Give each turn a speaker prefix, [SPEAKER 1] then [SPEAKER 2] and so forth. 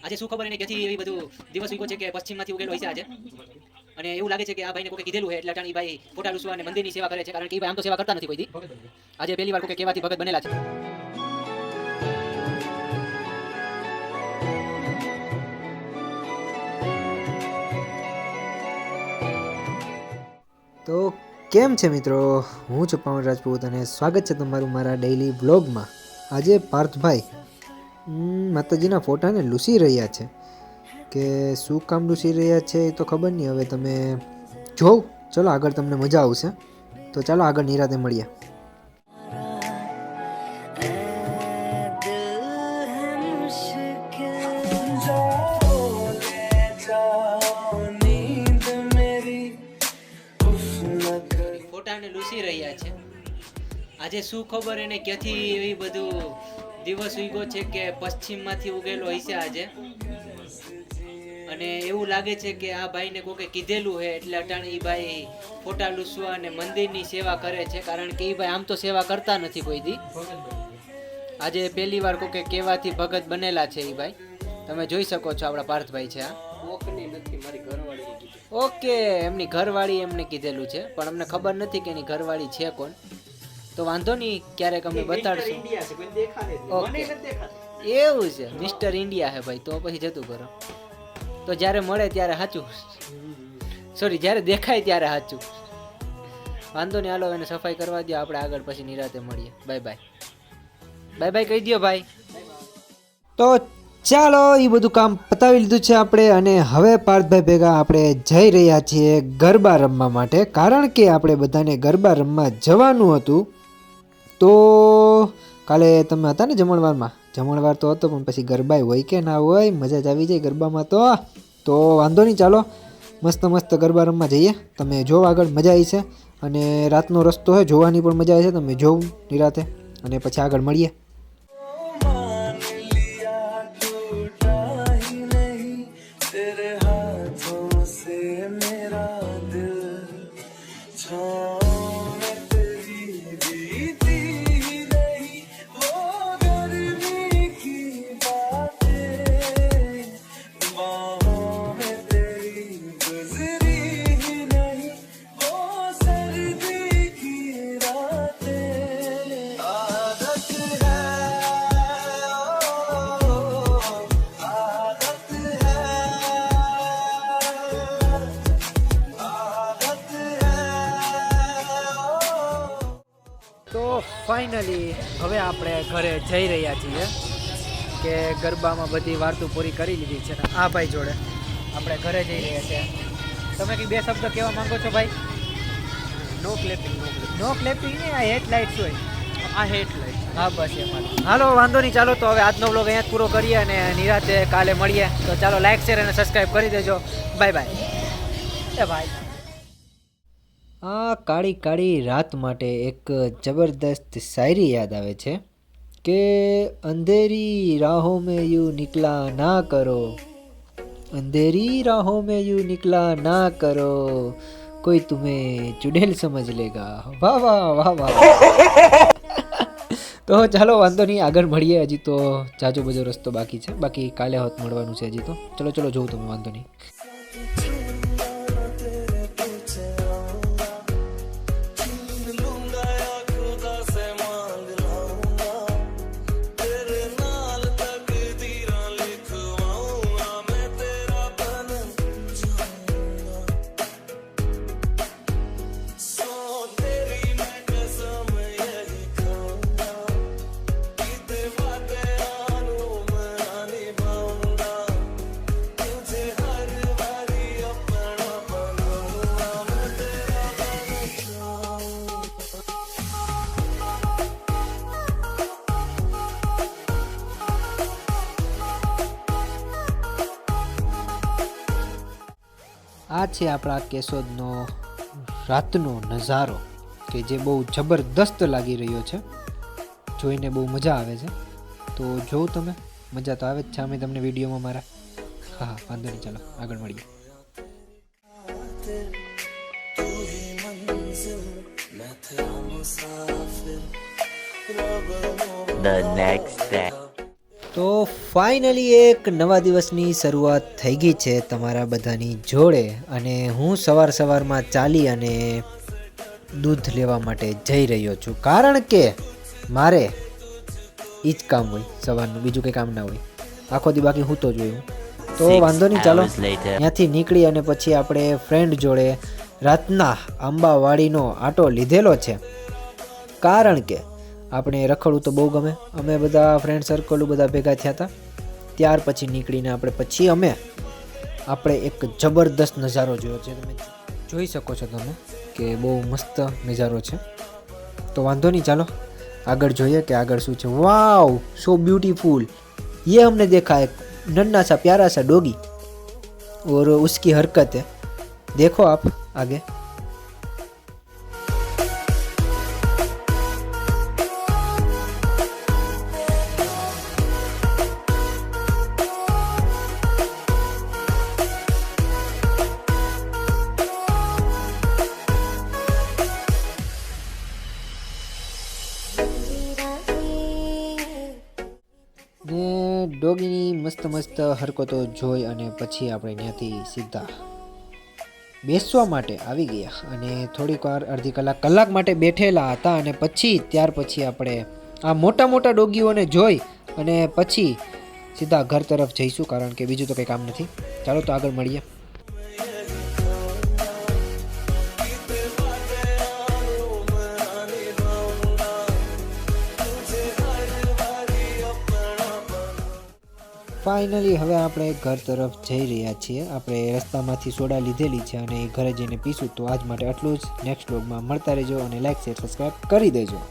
[SPEAKER 1] આજે શું ખબર એને ક્યાંથી એવી બધું દિવસ ઉગ્યો છે કે પશ્ચિમમાંથી ઉગેલો હશે આજે. અને એવું લાગે છે કે આ ભાઈને કોકે કીધેલું છે એટલે અટાણી ભાઈ ફોટા લૂસવા અને મંદિરની સેવા કરે છે, કારણ કે એ ભાઈ આમ તો સેવા કરતા નથી કોઈ દી. આજે પહેલી વાર કોકે કહેવાથી ભગત બનેલા છે.
[SPEAKER 2] તો કેમ છે મિત્રો, હું છું પવન રાજપૂત અને સ્વાગત છે તમારું મારા ડેઇલી વ્લોગમાં. આજે પાર્થભાઈ માતાજીના ફોટાને લૂસી રહ્યા છે. કે શું કામ લૂસી રહ્યા છે એ તો ખબર નહીં, હવે તમે જોવ. ચલો આગળ તમને મજા આવશે, તો ચાલો આગળ નિરાતે મળીએ.
[SPEAKER 1] ફોટાને લૂસી રહ્યા છે. આજે શું ખબર એને ક્યાંથી એવી બધું દિવસ ઉગ્યો છે કે પશ્ચિમમાંથી ઉગેલો હશે આજે. અને એવું લાગે છે કે આ ભાઈને કોકે કીધેલું છે એટલે અટાણી ભાઈ ફોટા લૂસવા અને મંદિરની સેવા કરે છે, કારણ કે એ ભાઈ આમ તો સેવા કરતા નથી કોઈ દી. આજે પહેલી વાર કોકે કહેવાથી ભગત બનેલા છે એ ભાઈ. તમે જોઈ શકો છો આપણા પાર્થભાઈ છે આ. ઓકે, એમની ઘરવાળી એમને કીધેલું છે, પણ અમને ખબર નથી કે એની ઘરવાળી છે કોણ. તો વાંધો નહીં, ક્યારેક અમે બતાડશું. ઓકે, એવું છે, મિસ્ટર ઇન્ડિયા હે ભાઈ. તો પછી જતું કરો. તો જ્યારે મળે ત્યારે સાચું, સોરી જ્યારે દેખાય ત્યારે સાચું. વાંધો નહીં, હાલો એને સફાઈ કરવા દો, આપણે આગળ પછી નિરાતે મળીએ. બાય બાય, બાય બાય કહી દો ભાઈ.
[SPEAKER 2] તો ચાલો, એ બધું કામ પતાવી લીધું છે આપણે, અને હવે પાર્થભાઈ ભેગા આપણે જઈ રહ્યા છીએ ગરબા રમવા માટે, કારણ કે આપણે બધાને ગરબા રમવા જવાનું હતું. તો કાલે તમે હતા ને જમણવારમાં? જમણવાર તો હતો, પણ પછી ગરબા હોય કે ના હોય, મજા જ આવી જાય ગરબામાં. તો વાંધો નહીં, ચાલો મસ્ત મસ્ત ગરબા રમવા જઈએ. તમે જો આગળ મજા આવી છે, અને રાતનો રસ્તો છે, જોવાની પણ મજા આવે છે. તમે જોવ નિરાતે, અને પછી આગળ મળીએ. તો ફાઇનલી હવે આપણે ઘરે જઈ રહ્યા છીએ, કે ગરબામાં બધી વાર્તું પૂરી કરી લીધી છે. આ ભાઈ જોડે આપણે ઘરે જઈ રહ્યા છીએ. તમે કંઈ બે શબ્દ કહેવા માંગો છો ભાઈ?
[SPEAKER 3] નો ક્લેપિંગ,
[SPEAKER 2] નો ક્લેપિંગ નહીં, આ હેડલાઇટ્સ હોય.
[SPEAKER 3] આ હેડલાઇટ.
[SPEAKER 2] હા બસ એમાં. હાલો વાંધો નહીં, ચાલો તો હવે આજનો વ્લોગ અહીંયા જ પૂરો કરીએ, અને નિરાતે કાલે મળીએ. તો ચાલો લાઈક શેર અને સબસ્ક્રાઈબ કરી દેજો. Bye bye. એ ભાઈ, આ કાળી કાળી રાત માટે એક જબરદસ્ત શાયરી યાદ આવે છે કે અંધેરી રાહોं में यूं निकला ना करो, अंधेरी राहों में यूं निकला ना करो, कोई तुम्हें चुड़ैल समझ लेगा. વાહ વાહ વાહ વાહ. તો ચાલો વાંધો નહીં, આગળ મળીએ. હજી તો જાજો બધો રસ્તો બાકી છે, બાકી કાલે હોત મળવાનું છે હજી તો. ચલો ચલો, જોઉં તમે, વાંધો નહીં. આ છે આપણા કેશોદનો રાતનો નજારો, કે જે બહુ જબરદસ્ત લાગી રહ્યો છે. જોઈને બહુ મજા આવે છે. તો જોઉં તમે, મજા તો આવે જ છે અમે તમને વિડીયોમાં મારા. હા હા, વાંધો નહીં, ચાલો આગળ મળીએ.
[SPEAKER 4] The next day.
[SPEAKER 2] તો ફાઇનલી એક નવા દિવસની શરૂઆત થઈ ગઈ છે તમારા બધાની જોડે, અને હું સવારમાં ચાલી અને દૂધ લેવા માટે જઈ રહ્યો છું, કારણ કે મારે એ જ કામ હોય સવારનું, બીજું કંઈ કામ ના હોય. આખો દી બાકી હું તો જોયું. તો વાંધો નહીં, ચાલો ત્યાંથી નીકળી અને પછી આપણે ફ્રેન્ડ જોડે રાતના આંબાવાડીનો આટો લીધેલો છે, કારણ કે આપણે રખડવું તો બહુ ગમે. અમે બધા ફ્રેન્ડ સર્કલ બધા ભેગા થયા હતા. ત્યાર પછી નીકળીને અમે એક જબરદસ્ત નજારો જોયો છે. તમે જોઈ શકો છો તમે કે બહુ મસ્ત નજારો છે. તો વાંધો નહીં, ચાલો આગળ જોઈએ કે આગળ શું છે. વાવ, સો ब्यूटीफुल. ये हमने देखा एक नन्ना सा प्यारा सा डॉगी और उसकी हरकत है, देखो आप आगे. ને ડોગીની મસ્ત હરકતો જોઈ અને પછી આપણે ત્યાંથી સીધા બેસવા માટે આવી ગયા, અને થોડીક વાર અડધી કલાક માટે બેઠેલા હતા, અને ત્યાર પછી આપણે આ મોટા ડોગીઓને જોઈ અને પછી સીધા ઘર તરફ જઈશું, કારણ કે બીજું તો કંઈ કામ નથી. ચાલો તો આગળ મળીએ. ફાઇનલી હવે આપણે ઘર તરફ જઈ રહ્યા છીએ. આપણે રસ્તામાંથી સોડા લીધેલી છે અને ઘરે જઈને પીશું. તો આજ માટે આટલું જ. નેક્સ્ટ વ્લોગમાં મળતા રહેજો અને લાઈક શેર સબસ્ક્રાઈબ કરી દેજો.